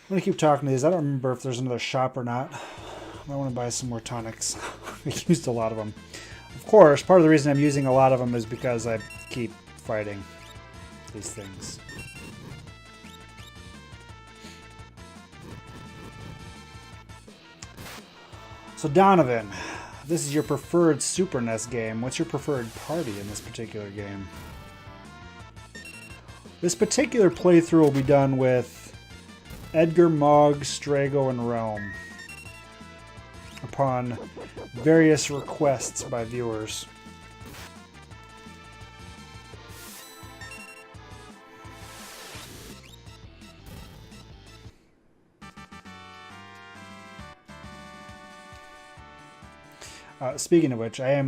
I'm going to keep talking to these. I don't remember if there's another shop or not. I want to buy some more tonics. I used a lot of them. Of course, part of the reason I'm using a lot of them is because I keep fighting these things. So Donovan, this is your preferred Super NES game. What's your preferred party in this particular game? This particular playthrough will be done with Edgar, Mog, Strago, and Realm upon various requests by viewers. Speaking of which, I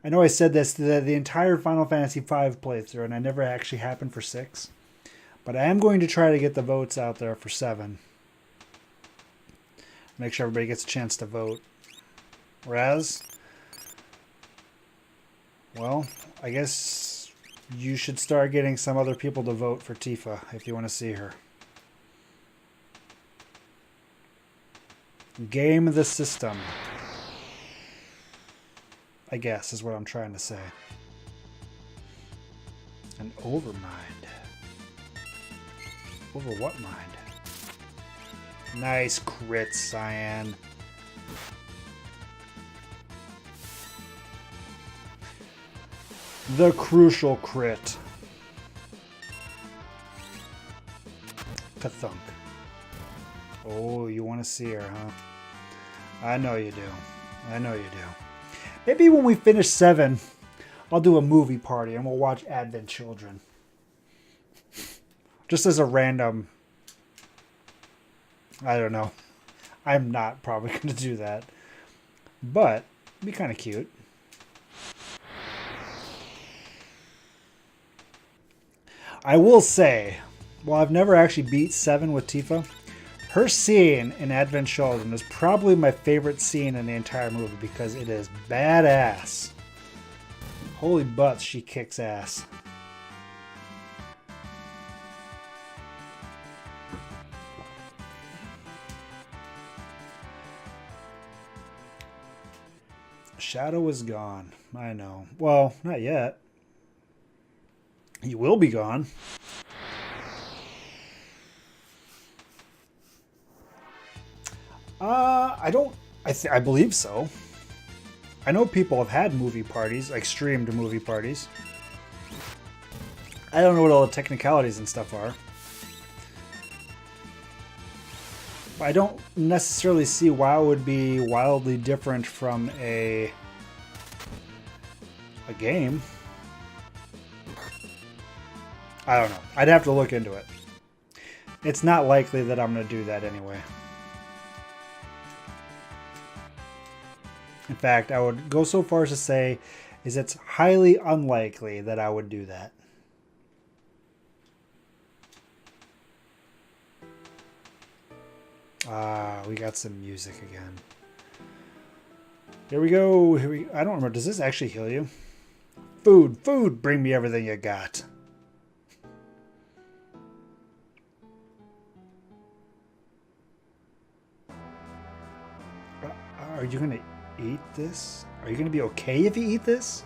know I said this, the entire Final Fantasy V playthrough, and I never actually happened for 6. But I am going to try to get the votes out there for 7. Make sure everybody gets a chance to vote. Whereas, well, I guess you should start getting some other people to vote for Tifa if you want to see her. Game the system, I guess, is what I'm trying to say. An overmind. Over what mind? Nice crit, Cyan. The crucial crit. Kathunk. Oh, you want to see her, huh? I know you do. I know you do. Maybe when we finish 7, I'll do a movie party and we'll watch Advent Children. Just as a random... I don't know. I'm not probably going to do that. But it'd be kind of cute. I will say, while I've never actually beat 7 with Tifa, her scene in Advent Children is probably my favorite scene in the entire movie because it is badass. Holy butts, she kicks ass. Shadow is gone. I know. Well, not yet. He will be gone. I believe so. I know people have had movie parties, like streamed movie parties. I don't know what all the technicalities and stuff are. But I don't necessarily see why it would be wildly different from a game. I don't know. I'd have to look into it. It's not likely that I'm going to do that anyway. In fact, I would go so far as to say is it's highly unlikely that I would do that. Ah, we got some music again. Here we go. I don't remember. Does this actually heal you? Food, food, bring me everything you got. Are you going to eat this? Are you going to be okay if you eat this?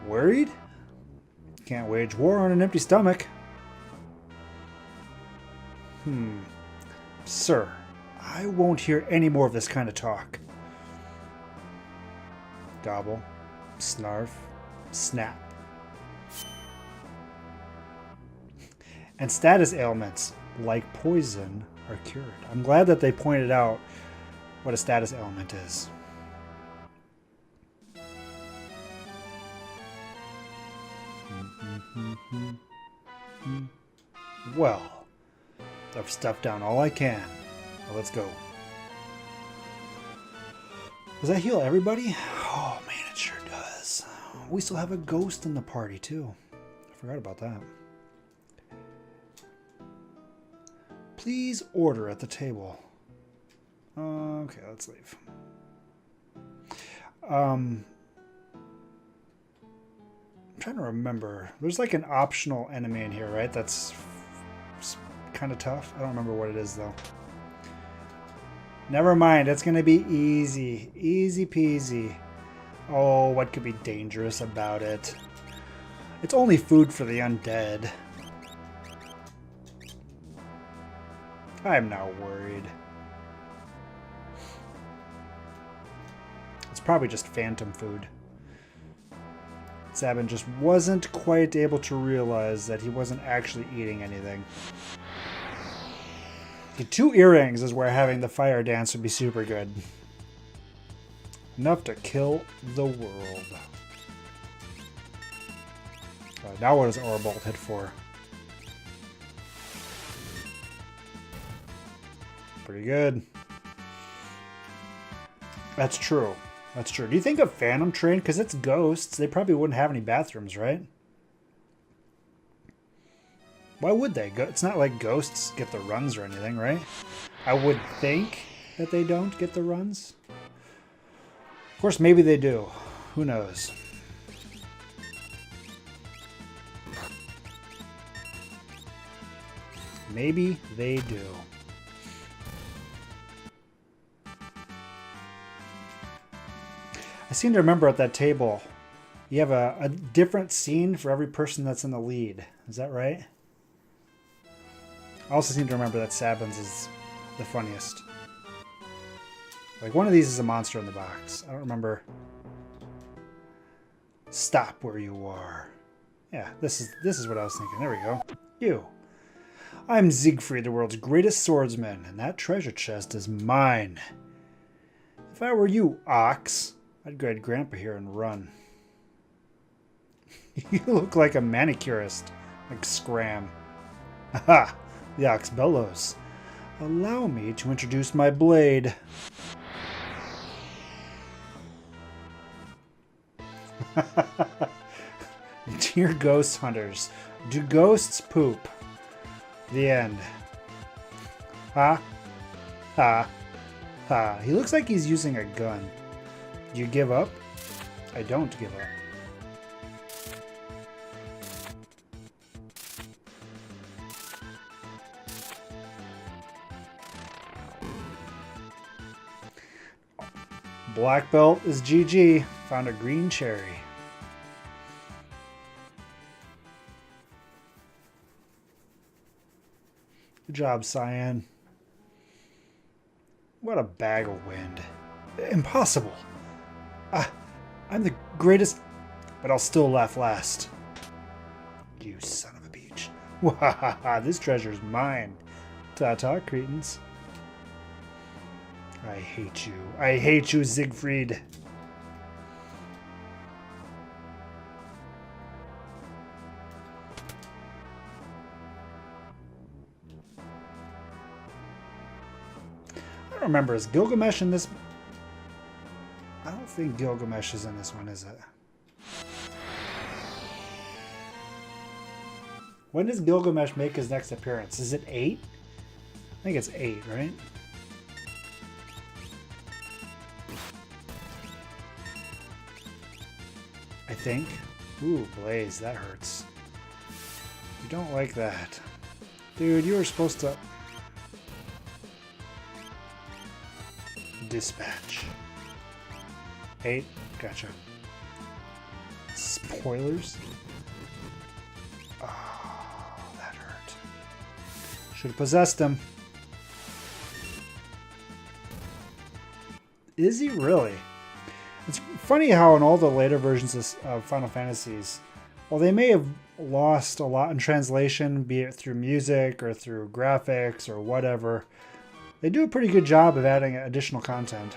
Worried? Can't wage war on an empty stomach. Sir, I won't hear any more of this kind of talk. Gobble. Snarf. Snap. And status ailments, like poison, are cured. I'm glad that they pointed out what a status ailment is. Well, I've stuffed down all I can. Well, let's go. Does that heal everybody? Oh man, it sure does. We still have a ghost in the party too. I forgot about that. Please order at the table. Okay, let's leave. I'm trying to remember. There's like an optional enemy in here, right? That's kind of tough. I don't remember what it is, though. Never mind. It's going to be easy. Easy peasy. Oh, what could be dangerous about it? It's only food for the undead. I'm not worried. It's probably just phantom food. Sabin just wasn't quite able to realize that he wasn't actually eating anything. The 2 earrings is where having the fire dance would be super good. Enough to kill the world. Now what does Orbolt hit for? Pretty good. That's true. That's true. Do you think a Phantom Train, because it's ghosts, they probably wouldn't have any bathrooms, right? Why would they? It's not like ghosts get the runs or anything, right? I would think that they don't get the runs. Of course, maybe they do. Who knows? Maybe they do. I seem to remember at that table, you have a different scene for every person that's in the lead. Is that right? I also seem to remember that Sabin's is the funniest. Like, one of these is a monster in the box. I don't remember. Stop where you are. Yeah, this is what I was thinking. There we go. You. I'm Siegfried, the world's greatest swordsman, and that treasure chest is mine. If I were you, Ox, I'd grab Grandpa here and run. You look like a manicurist, like Scram. Haha, the Ox bellows. Allow me to introduce my blade. Dear ghost hunters, do ghosts poop? The end. Ha. Ha. Ha. He looks like he's using a gun. Do you give up? I don't give up. Black belt is GG. Found a green cherry. Good job, Cyan. What a bag of wind. Impossible. I'm the greatest, but I'll still laugh last. You son of a peach. Wahaha, this treasure's mine. Ta-ta, cretins. I hate you. I hate you, Siegfried. I don't remember. Is Gilgamesh in this? I don't think Gilgamesh is in this one, is it? When does Gilgamesh make his next appearance? Is it 8? I think it's 8, right? I think. Ooh, Blaze, that hurts. You don't like that. Dude, you were supposed to... Dispatch. 8? Gotcha. Spoilers? Oh, that hurt. Should have possessed him. Is he really? It's funny how in all the later versions of Final Fantasies, while they may have lost a lot in translation, be it through music or through graphics or whatever, they do a pretty good job of adding additional content.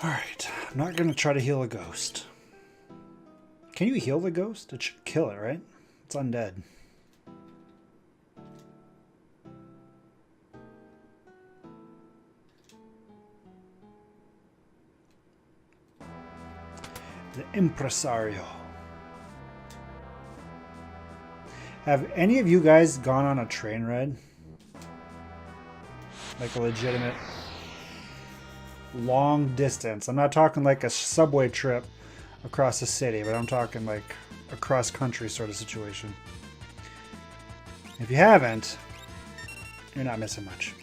Alright, I'm not going to try to heal a ghost. Can you heal the ghost? It should kill it, right? It's undead. The Impresario. Have any of you guys gone on a train ride? Like a legitimate... long distance. I'm not talking like a subway trip across the city, but I'm talking like a cross-country sort of situation. If you haven't, you're not missing much.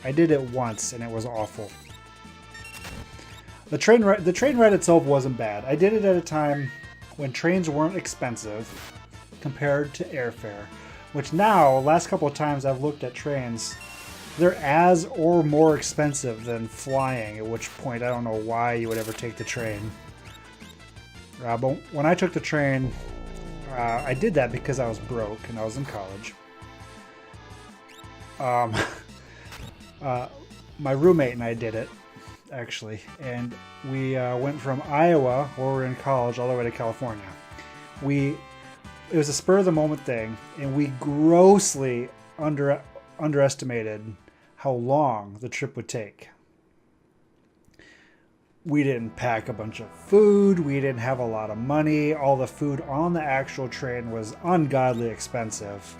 I did it once, and it was awful. The train ride itself wasn't bad. I did it at a time when trains weren't expensive compared to airfare, which now, last couple of times I've looked at trains, they're as or more expensive than flying, at which point I don't know why you would ever take the train. But when I took the train, I did that because I was broke and I was in college. My roommate and I did it, actually, and we went from Iowa, where we were in college, all the way to California. It was a spur of the moment thing, and we grossly underestimated how long the trip would take. We didn't pack a bunch of food. We didn't have a lot of money. All the food on the actual train was ungodly expensive.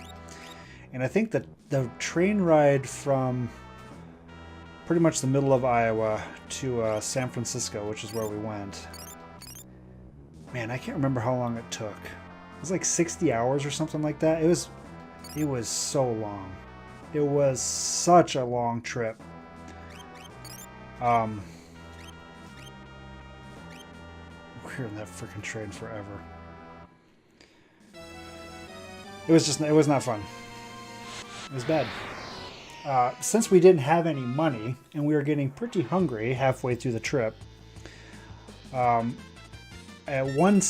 And I think that the train ride from pretty much the middle of Iowa to San Francisco, which is where we went. Man, I can't remember how long it took. It was like 60 hours or something like that. It was so long. It was such a long trip. We were in that freaking train forever. It was not fun. It was bad. Since we didn't have any money and we were getting pretty hungry halfway through the trip, at one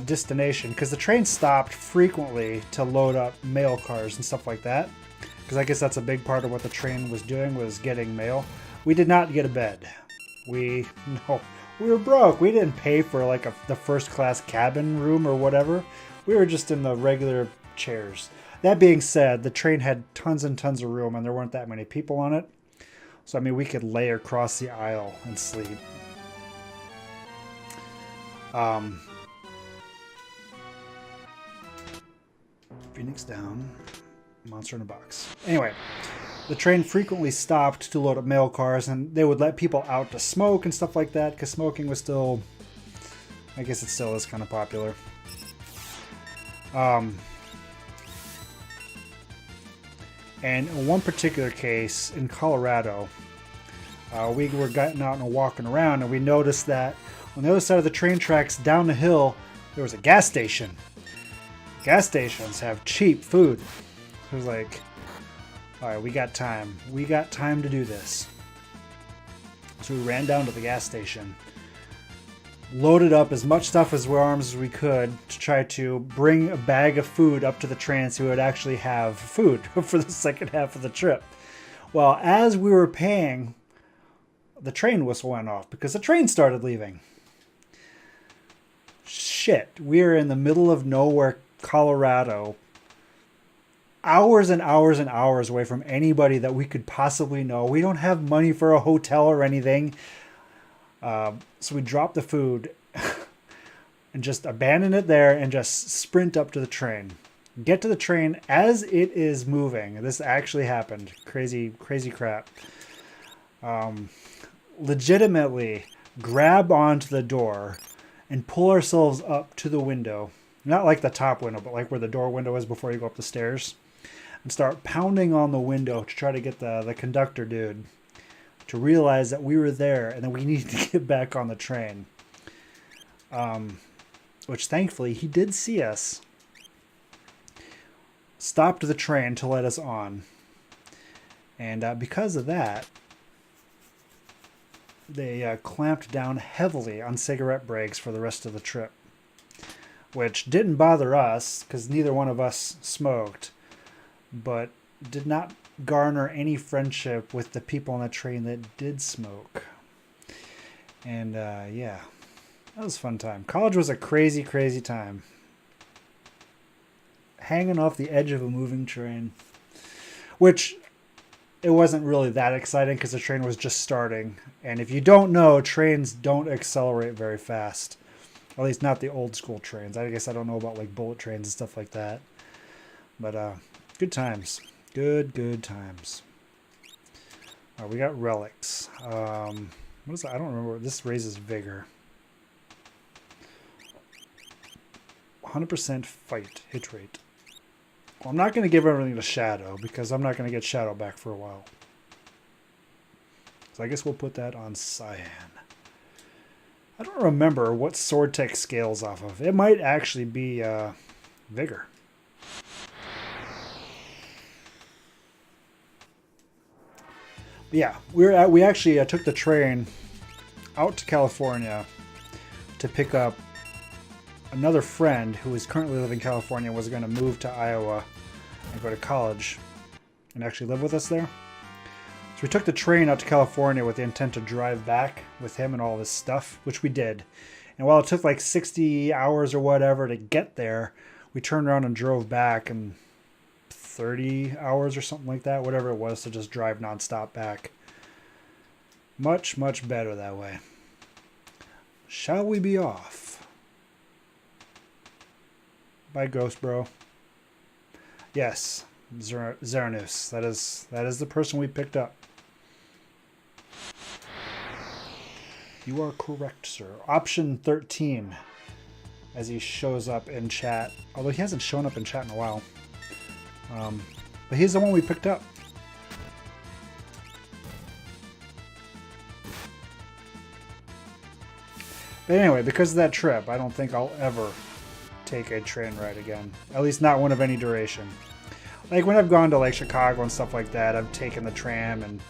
destination, because the train stopped frequently to load up mail cars and stuff like that, because I guess that's a big part of what the train was doing, was getting mail. We did not get a bed. We were broke. We didn't pay for like the first class cabin room or whatever. We were just in the regular chairs. That being said, the train had tons and tons of room and there weren't that many people on it. So, I mean, we could lay across the aisle and sleep. Phoenix down. Monster in a box. Anyway, the train frequently stopped to load up mail cars, and they would let people out to smoke and stuff like that, because smoking was still, I guess it still is kind of popular. And in one particular case in Colorado, we were getting out and walking around, and we noticed that on the other side of the train tracks down the hill, there was a gas station. Gas stations have cheap food. It was like, all right, we got time. We got time to do this. So we ran down to the gas station, loaded up as much stuff as arms as we could to try to bring a bag of food up to the train so we would actually have food for the second half of the trip. Well, as we were paying, the train whistle went off because the train started leaving. Shit, we are in the middle of nowhere, Colorado, hours and hours and hours away from anybody that we could possibly know. We don't have money for a hotel or anything. So we dropped the food and just abandon it there and just sprint up to the train. Get to the train as it is moving. This actually happened. Crazy, crazy crap. Legitimately grab onto the door and pull ourselves up to the window. Not like the top window, but like where the door window is before you go up the stairs. And start pounding on the window to try to get the conductor dude to realize that we were there and that we needed to get back on the train. Which thankfully he did see us. Stopped the train to let us on. And because of that, they clamped down heavily on cigarette breaks for the rest of the trip. Which didn't bother us because neither one of us smoked. But did not garner any friendship with the people on the train that did smoke. And yeah, that was a fun time. College was a crazy, crazy time. Hanging off the edge of a moving train. Which, it wasn't really that exciting because the train was just starting. And if you don't know, trains don't accelerate very fast. At least not the old school trains. I guess I don't know about like bullet trains and stuff like that. But good times. Good times. We got relics. What is that? I don't remember. This raises vigor. 100% fight hit rate. Well, I'm not going to give everything to Shadow because I'm not going to get Shadow back for a while. So I guess we'll put that on Cyan. I don't remember what sword tech scales off of. It might actually be vigor. But yeah, we actually took the train out to California to pick up another friend who is currently living in California and was going to move to Iowa and go to college and actually live with us there. So we took the train out to California with the intent to drive back with him and all this stuff, which we did. And while it took like 60 hours or whatever to get there, we turned around and drove back in 30 hours or something like that, whatever it was, to just drive nonstop back. Much, much better that way. Shall we be off? Bye, Ghost Bro. Yes, Xeranus. That is the person we picked up. You are correct, sir. Option 13, as he shows up in chat. Although he hasn't shown up in chat in a while. But he's the one we picked up. But anyway, because of that trip, I don't think I'll ever take a train ride again. At least not one of any duration. Like when I've gone to like Chicago and stuff like that, I've taken the tram and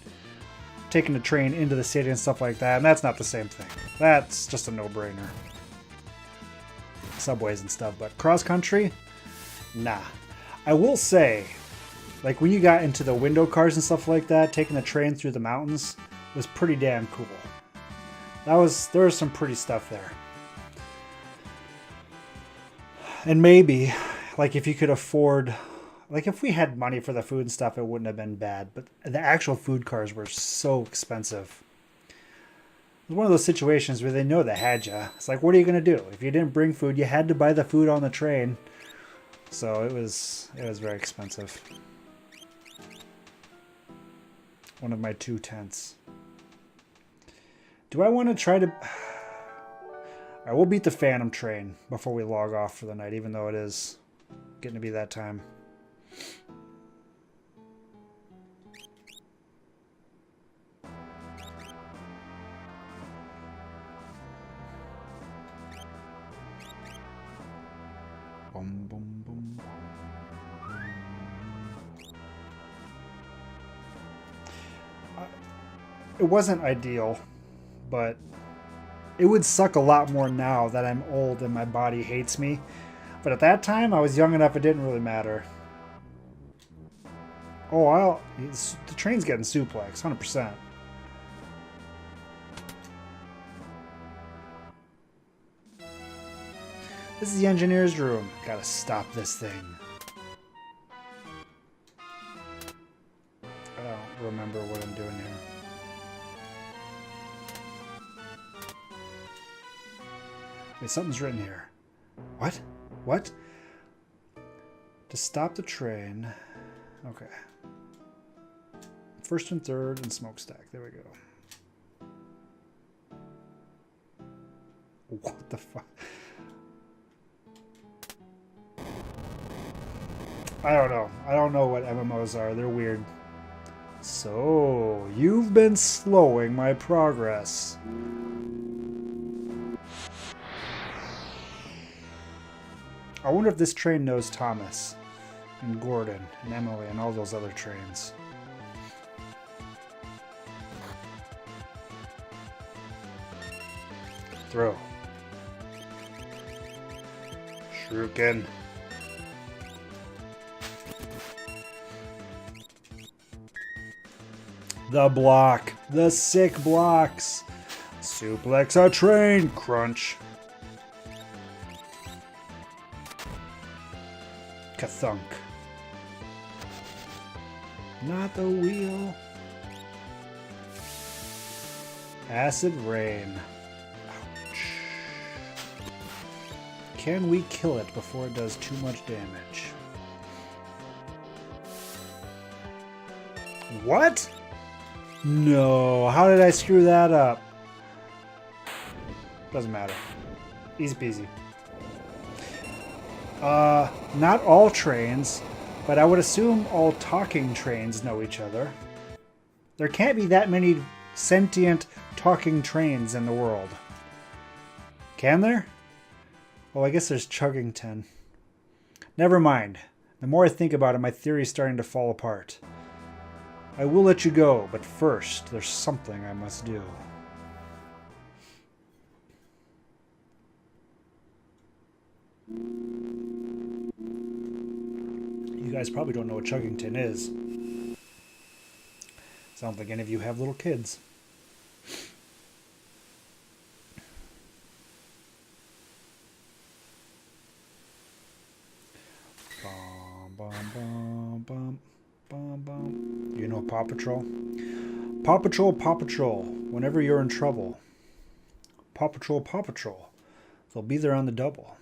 taken the train into the city and stuff like that, and that's not the same thing. That's just a no-brainer. Subways and stuff, but cross-country? Nah. I will say, like when you got into the window cars and stuff like that, taking the train through the mountains was pretty damn cool. There was some pretty stuff there. And maybe, like if you could afford, like if we had money for the food and stuff, it wouldn't have been bad. But the actual food cars were so expensive. It was one of those situations where they know they had you. It's like, what are you going to do? If you didn't bring food, you had to buy the food on the train. So it was very expensive. One of my 2 tents. Do I want to try to... All right, we'll beat the Phantom train before we log off for the night, even though it is getting to be that time. Boom, boom, boom. It wasn't ideal, but it would suck a lot more now that I'm old and my body hates me. But at that time, I was young enough, it didn't really matter. Oh, the train's getting suplex, 100%. This is the engineer's room. Gotta stop this thing. I don't remember what I'm doing here. Wait, something's written here. What? What? To stop the train. Okay. First and third and smokestack. There we go. What the fuck? I don't know. I don't know what MMOs are. They're weird. So, you've been slowing my progress. I wonder if this train knows Thomas and Gordon and Emily and all those other trains. Throw. Shuriken. The block. The sick blocks. Suplex a train. Crunch. Kathunk. Not the wheel. Acid rain. Ouch. Can we kill it before it does too much damage? What? No, how did I screw that up? Doesn't matter. Easy peasy. Not all trains, but I would assume all talking trains know each other. There can't be that many sentient talking trains in the world. Can there? Well, I guess there's Chuggington. Never mind. The more I think about it, my theory's starting to fall apart. I will let you go, but first, there's something I must do. You guys probably don't know what Chuggington is. I don't think any of you have little kids. Bum, bum, bum, bum, bum. You know Paw Patrol? Paw Patrol, Paw Patrol. Whenever you're in trouble. Paw Patrol, Paw Patrol. They'll be there on the double.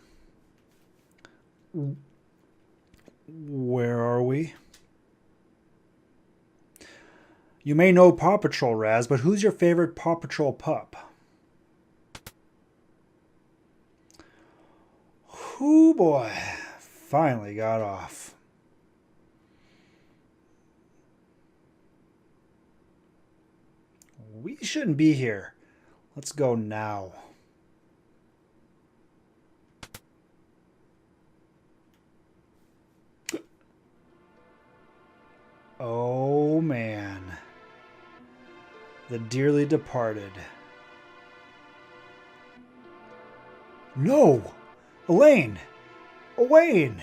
Where are we? You may know Paw Patrol, Raz, but who's your favorite Paw Patrol pup? Hoo boy. Finally got off. We shouldn't be here. Let's go now. Oh man. The dearly departed. No! Elaine! Owain!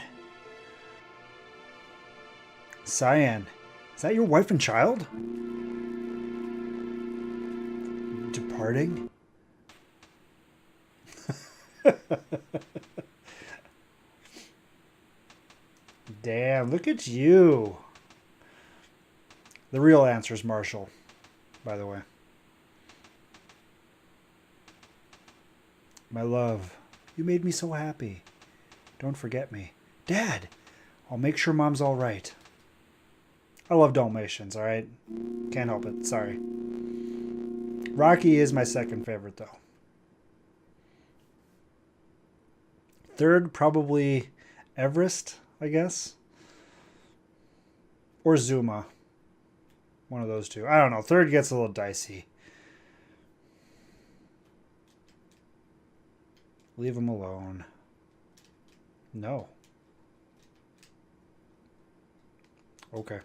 Cyan, is that your wife and child? Departing? Damn, look at you. The real answer is Marshall, by the way. My love, you made me so happy. Don't forget me. Dad, I'll make sure Mom's all right. I love Dalmatians, all right? Can't help it, sorry. Rocky is my second favorite, though. Third, probably Everest, I guess. Or Zuma. One of those two. I don't know. Third gets a little dicey. Leave him alone. No. Okay.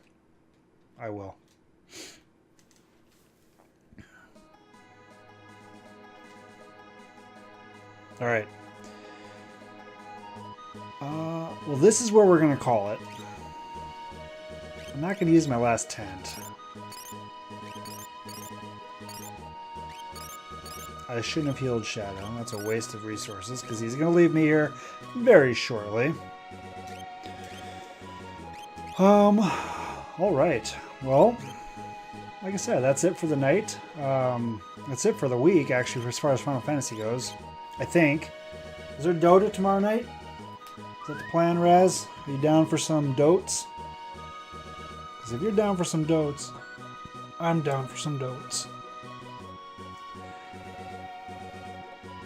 I will. All right. Well, this is where we're going to call it. I'm not going to use my last tent. I shouldn't have healed Shadow. That's a waste of resources because he's going to leave me here very shortly. All right. Well, like I said, that's it for the night. That's it for the week, actually, as far as Final Fantasy goes. I think. Is there Dota tomorrow night? Is that the plan, Raz? Are you down for some dotes? Because if you're down for some dotes, I'm down for some dotes.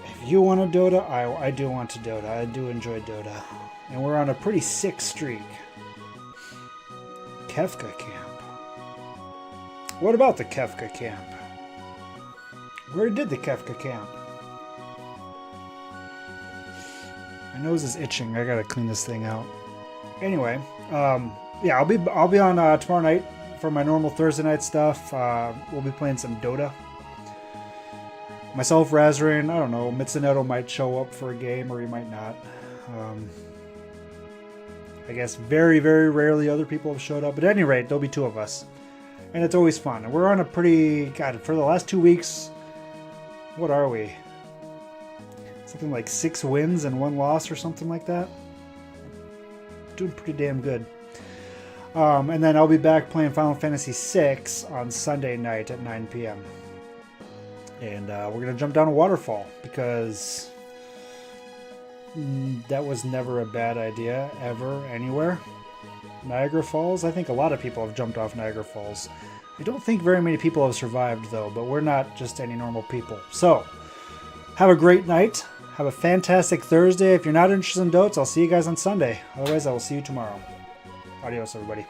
If you want a Dota, I do want to Dota. I do enjoy Dota. And we're on a pretty sick streak. Kefka Camp. What about the Kefka Camp? Where did the Kefka Camp? My nose is itching. I gotta clean this thing out. Anyway, yeah, I'll be on tomorrow night for my normal Thursday night stuff. We'll be playing some Dota. Myself, Razarin, I don't know, Mitsuneto might show up for a game or he might not. I guess very, very rarely other people have showed up. But at any rate, there'll be two of us. And it's always fun. And we're on a pretty... God, for the last 2 weeks, what are we? Something like 6 wins and 1 loss or something like that. Doing pretty damn good. And then I'll be back playing Final Fantasy VI on Sunday night at 9 p.m. And we're going to jump down a waterfall because that was never a bad idea ever, anywhere. Niagara Falls? I think a lot of people have jumped off Niagara Falls. I don't think very many people have survived, though, but we're not just any normal people. So, have a great night. Have a fantastic Thursday. If you're not interested in Dotes, I'll see you guys on Sunday. Otherwise, I will see you tomorrow. Adios, everybody.